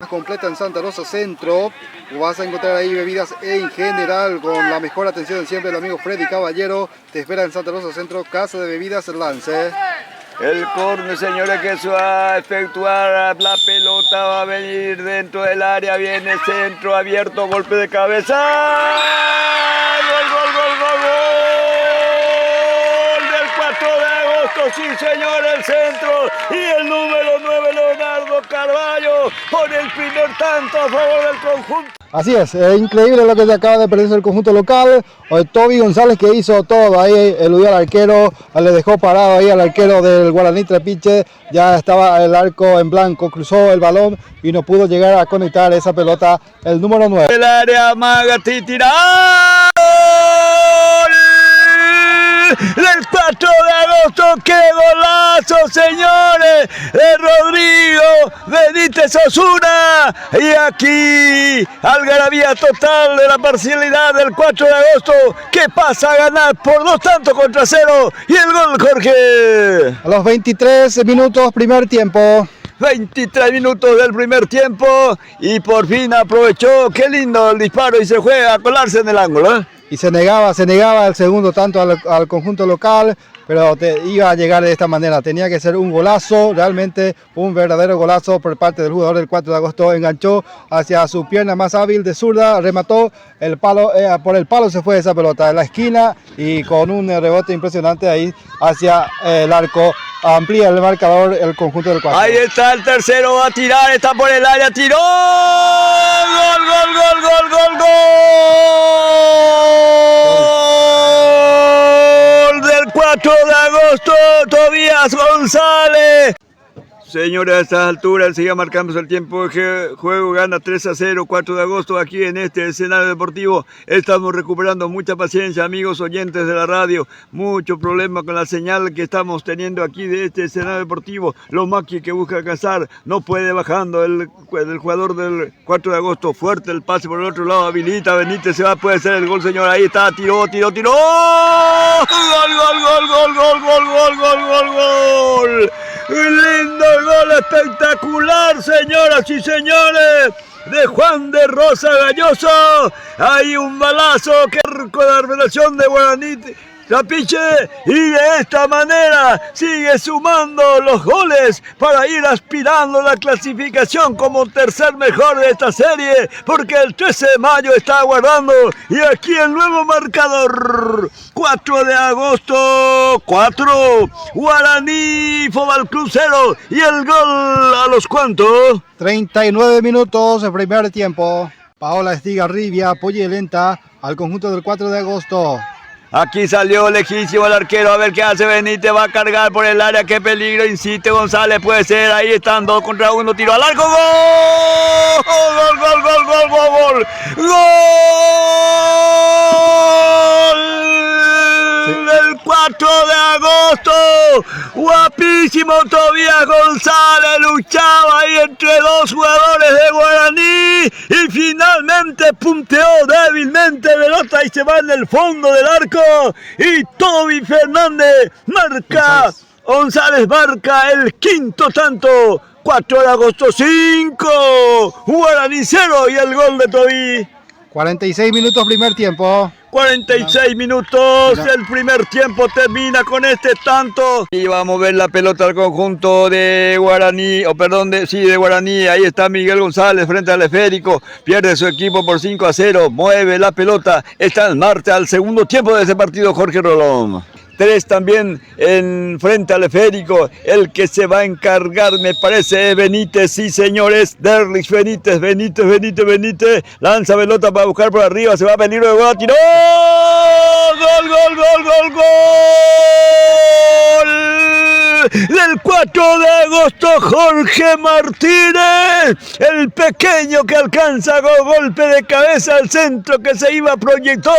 Completa en Santa Rosa Centro. Vas a encontrar ahí bebidas en general con la mejor atención siempre del amigo Freddy Caballero. Te espera en Santa Rosa Centro, Casa de Bebidas Lance. El córner, señores, que se va a efectuar. La pelota va a venir dentro del área. Viene centro abierto, golpe de cabeza. ¡Gol, gol, gol, gol, gol! Del 4 de agosto, sí, señor, el centro. Y el número 9, Leonardo Carvalho, con el primer tanto a favor del conjunto. Así es increíble lo que se acaba de perder el conjunto local. Toby González, que hizo todo ahí, eludió al arquero, le dejó parado ahí al arquero del Guaraní Trapiche. Ya estaba el arco en blanco, cruzó el balón y no pudo llegar a conectar esa pelota el número 9. El área Magati tira. Del 4 de agosto, ¡qué golazo, señores! De Rodrigo Benítez Osuna. Y aquí, algarabía total de la parcialidad del 4 de agosto, que pasa a ganar por 2-0 y el gol, Jorge. A los 23 minutos, primer tiempo. 23 minutos del primer tiempo y por fin aprovechó, qué lindo el disparo, y se juega a colarse en el ángulo, ¿eh? Y se negaba el segundo tanto al conjunto local, pero iba a llegar de esta manera. Tenía que ser un golazo, realmente un verdadero golazo por parte del jugador del 4 de agosto. Enganchó hacia su pierna más hábil de zurda, remató el palo, por el palo se fue esa pelota en la esquina y con un rebote impresionante ahí hacia el arco. Amplía el marcador el conjunto del 4. Ahí está el tercero, va a tirar, está por el área, tiró. ¡Gol, gol, gol, gol, gol, gol! Del 4 de agosto, Tobías González. Señores, a estas alturas sigue marcando el tiempo de juego, gana 3-0, 4 de agosto aquí en este escenario deportivo. Estamos recuperando mucha paciencia, amigos oyentes de la radio, mucho problema con la señal que estamos teniendo aquí de este escenario deportivo. Lomaki, que busca alcanzar, no puede, bajando el jugador del 4 de agosto, fuerte el pase por el otro lado, habilita, Benítez se va, puede ser el gol, señor, ahí está, tiró, tiró, tiró. ¡Gol, gol, gol, gol, gol, gol, gol, gol, gol, gol! ¡Un lindo gol espectacular, señoras y señores! De Juan de Rosa Galloso. Hay un balazo que arco de revelación de Guaraní Trapiche, y de esta manera sigue sumando los goles para ir aspirando la clasificación como tercer mejor de esta serie, porque el 13 de mayo está aguardando. Y aquí el nuevo marcador: 4 de agosto 4, Guaraní Fútbol Club 0, y el gol a los ¿cuántos? 39 minutos el primer tiempo. Paola Estigarribia apoya lenta al conjunto del 4 de agosto. Aquí salió lejísimo el arquero, a ver qué hace Benítez, va a cargar por el área, qué peligro, insiste González, puede ser, ahí están 2 contra 1, tiro al arco, ¡gol! ¡Gol, gol, gol, gol, gol, gol! ¡Gol! Del 4 de agosto, guapísimo Tobías González, luchaba ahí entre 2 jugadores de Guaraní y finalmente punteó débilmente pelota y se va en el fondo del arco, y Toby Fernández marca, González marca el quinto tanto. 4 de agosto 5, Guaraní 0, y el gol de Toby. 46 minutos primer tiempo. 46 minutos, el primer tiempo termina con este tanto. Y va a mover la pelota al conjunto de Guaraní, de Guaraní. Ahí está Miguel González frente al esférico. Pierde su equipo por 5-0. Mueve la pelota. Está en marcha al segundo tiempo de ese partido, Jorge Rolón. 3 también en frente al esférico. El que se va a encargar, me parece, es Benítez. Sí, señores, Derlich Benítez. Lanza pelota para buscar por arriba. Se va a peligro de gol. ¡Tiró! ¡Gol, gol, gol, gol, gol! Del 4 de agosto, Jorge Martínez, el pequeño que alcanza con golpe de cabeza al centro que se iba, proyectó,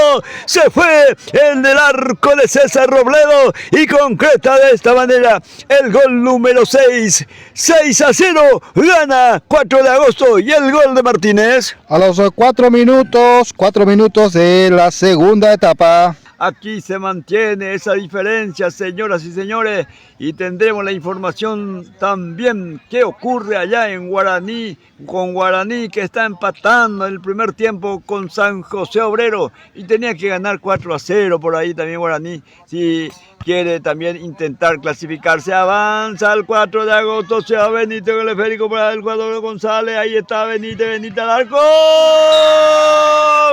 se fue en el arco de César Robledo y concreta de esta manera el gol número 6. 6-0, gana 4 de agosto, y el gol de Martínez. A los 4 minutos de la segunda etapa. Aquí se mantiene esa diferencia, señoras y señores, y tendremos la información también qué ocurre allá en Guaraní, con Guaraní que está empatando en el primer tiempo con San José Obrero y tenía que ganar 4-0 por ahí también Guaraní, si quiere también intentar clasificarse. Avanza el 4 de agosto, se va Benítez con el esférico para el jugador González, ahí está Benítez al arco,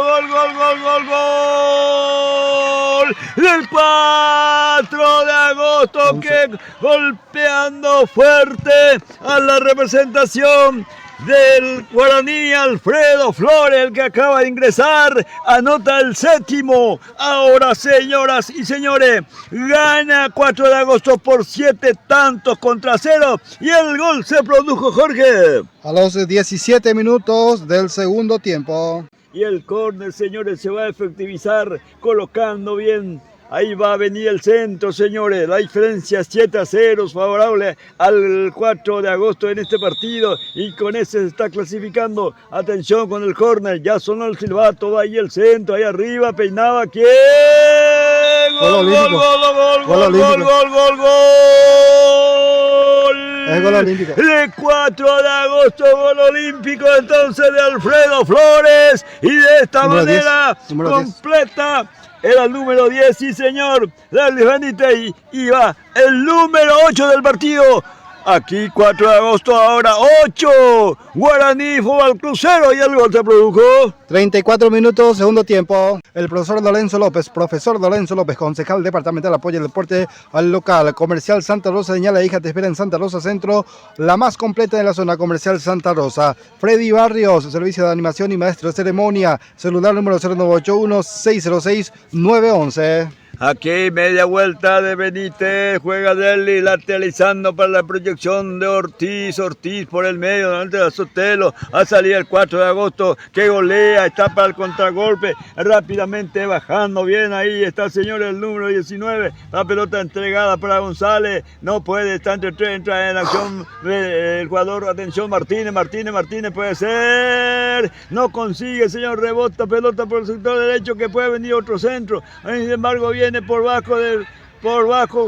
gol, gol, gol, gol, gol, del 4 de agosto que golpeando fuerte a la representación del Guaraní, Alfredo Flores, el que acaba de ingresar, anota el séptimo. Ahora, señoras y señores, gana 4 de agosto por 7-0 y el gol se produjo, Jorge, a los 17 minutos del segundo tiempo. Y el córner, señores, se va a efectivizar colocando bien. Ahí va a venir el centro, señores. La diferencia es 7-0, favorable al 4 de agosto en este partido. Y con ese se está clasificando. Atención con el córner. Ya sonó el silbato. Va ahí el centro. Ahí arriba. Peinaba. ¿Quién? Gol, gol, gol, gol, gol, gol, gol, gol, gol. Es gol olímpico. El 4 de agosto, gol olímpico entonces de Alfredo Flores. Y de esta Número manera 10, completa. Era el número 10, sí señor, Darlis Benítez, y va el número 8 del partido. Aquí 4 de agosto, ahora 8. Guaraní Fútbol Club 0 y el gol se produjo. 34 minutos, segundo tiempo. El profesor Lorenzo López, concejal departamental apoya el deporte al local. Comercial Santa Rosa, señala hija, te espera en Santa Rosa Centro, la más completa de la zona comercial Santa Rosa. Freddy Barrios, servicio de animación y maestro de ceremonia, celular número 0981-606-911. Aquí media vuelta de Benítez, juega Deli, lateralizando para la proyección de Ortiz por el medio, delante de Sotelo, a salir el 4 de agosto, que golea, está para el contragolpe, rápidamente bajando bien, ahí está el señor el número 19, la pelota entregada para González, no puede, está entre tres, entra en acción el jugador, atención Martínez puede ser, no consigue, señor, rebota pelota por el sector derecho, que puede venir otro centro, sin embargo viene por bajo,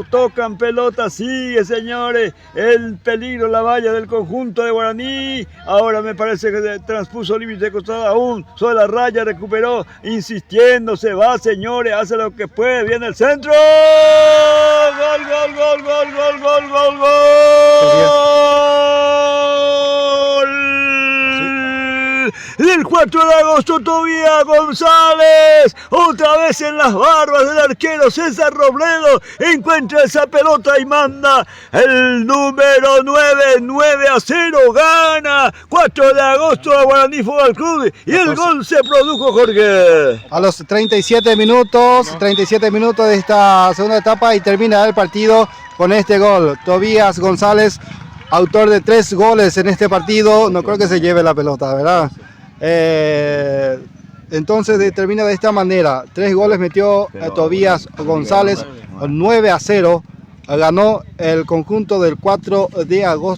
tocan pelota, sigue, señores, el peligro, la valla del conjunto de Guaraní, ahora me parece que transpuso límite de costado aún, sobre la raya, recuperó, insistiendo, se va, señores, hace lo que puede, viene el centro, gol, gol, gol, gol, gol, gol, gol, gol. Del 4 de agosto, Tobías González, otra vez en las barbas del arquero César Robledo, encuentra esa pelota y manda el número 9-0, gana 4 de agosto a Guaraní Fútbol Club y el gol se produjo, Jorge. A los 37 minutos de esta segunda etapa y termina el partido con este gol. Tobías González, autor de 3 goles en este partido, no creo que se lleve la pelota, ¿verdad? Entonces termina de esta manera, 3 goles metió Tobías González, 9-0 ganó el conjunto del 4 de agosto.